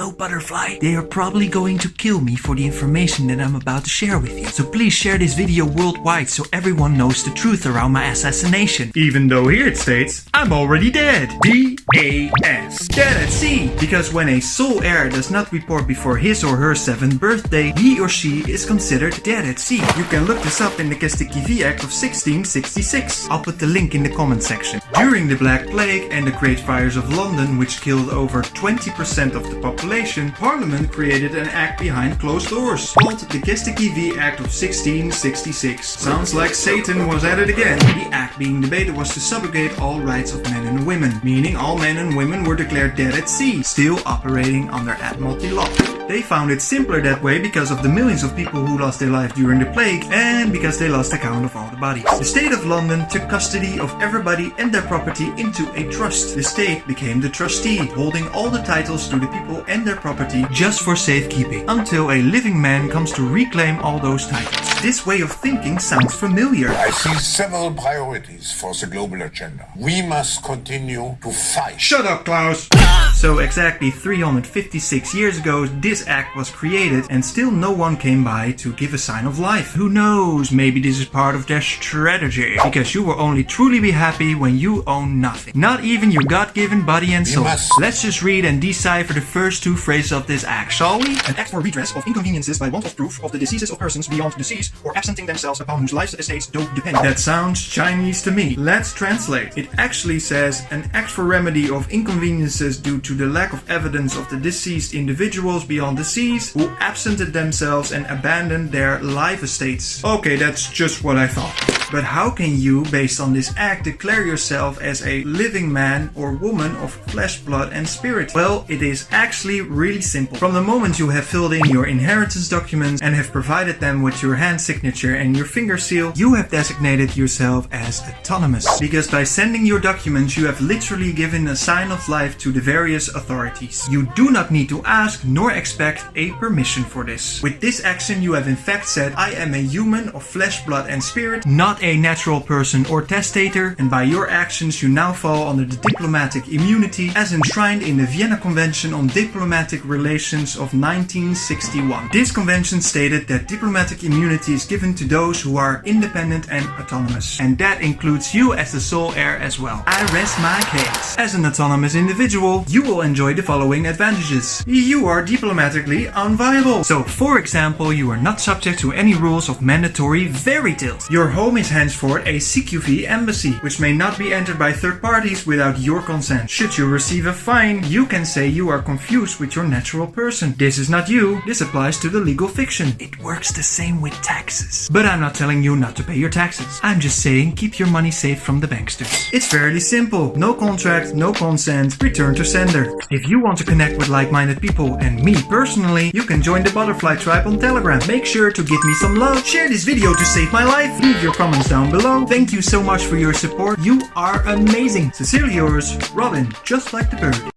Hello, butterfly. They are probably going to kill me for the information that I'm about to share with you. So please share this video worldwide so everyone knows the truth around my assassination. Even though here it states, I'm already dead. DAS. Dead at sea. Because when a sole heir does not report before his or her 7th birthday, he or she is considered dead at sea. You can look this up in the Kestikkivi Act of 1666. I'll put the link in the comment section. During the Black Plague and the Great Fires of London, which killed over 20% of the population, Parliament created an act behind closed doors called the Kestikkivi Act of 1666. Sounds like Satan was at it again. The act being debated was to subrogate all rights of men and women, meaning all men and women were declared dead at sea, still operating under Admiralty law. They found it simpler that way because of the millions of people who lost their life during the plague and because they lost account of all the bodies. The State of London took custody of everybody and their property into a trust. The state became the trustee, holding all the titles to the people and their property just for safekeeping, until a living man comes to reclaim all those titles. This way of thinking sounds familiar. I see several priorities for the global agenda. We must continue to fight. Shut up, Klaus! So exactly 356 years ago, this act was created and still no one came by to give a sign of life. Who knows, maybe this is part of their strategy. Because you will only truly be happy when you own nothing. Not even your God-given body and soul. Let's just read and decipher the first two phrases of this act, shall we? An act for redress of inconveniences by want of proof of the deceases of persons beyond decease or absenting themselves upon whose lives estates do depend. That sounds Chinese to me. Let's translate. It actually says an act for remedy of inconveniences due to the lack of evidence of the deceased individuals beyond the seas who absented themselves and abandoned their life estates. Okay, that's just what I thought. But how can you, based on this act, declare yourself as a living man or woman of flesh, blood and spirit? Well, it is actually really simple. From the moment you have filled in your inheritance documents and have provided them with your hand signature and your finger seal, you have designated yourself as autonomous. Because by sending your documents, you have literally given a sign of life to the various authorities. You do not need to ask nor expect a permission for this. With this action, you have in fact said, I am a human of flesh, blood and spirit, not a natural person or testator, and by your actions you now fall under the diplomatic immunity as enshrined in the Vienna Convention on Diplomatic Relations of 1961. This convention stated that diplomatic immunity is given to those who are independent and autonomous. And that includes you as the sole heir as well. I rest my case. As an autonomous individual, you will enjoy the following advantages. You are diplomatically unviable. So, for example, you are not subject to any rules of mandatory fairy tales. Your home is henceforth a CQV embassy, which may not be entered by third parties without your consent. Should you receive a fine, you can say you are confused with your natural person. This is not you. This applies to the legal fiction. It works the same with taxes. But I'm not telling you not to pay your taxes. I'm just saying keep your money safe from the banksters. It's fairly simple. No contract, no consent, return to sender. If you want to connect with like-minded people and me personally, you can join the Butterfly Tribe on Telegram. Make sure to give me some love. Share this video to save my life. Leave your comments down below. Thank you so much for your support. You are amazing. Sincerely yours, Robin, just like the bird.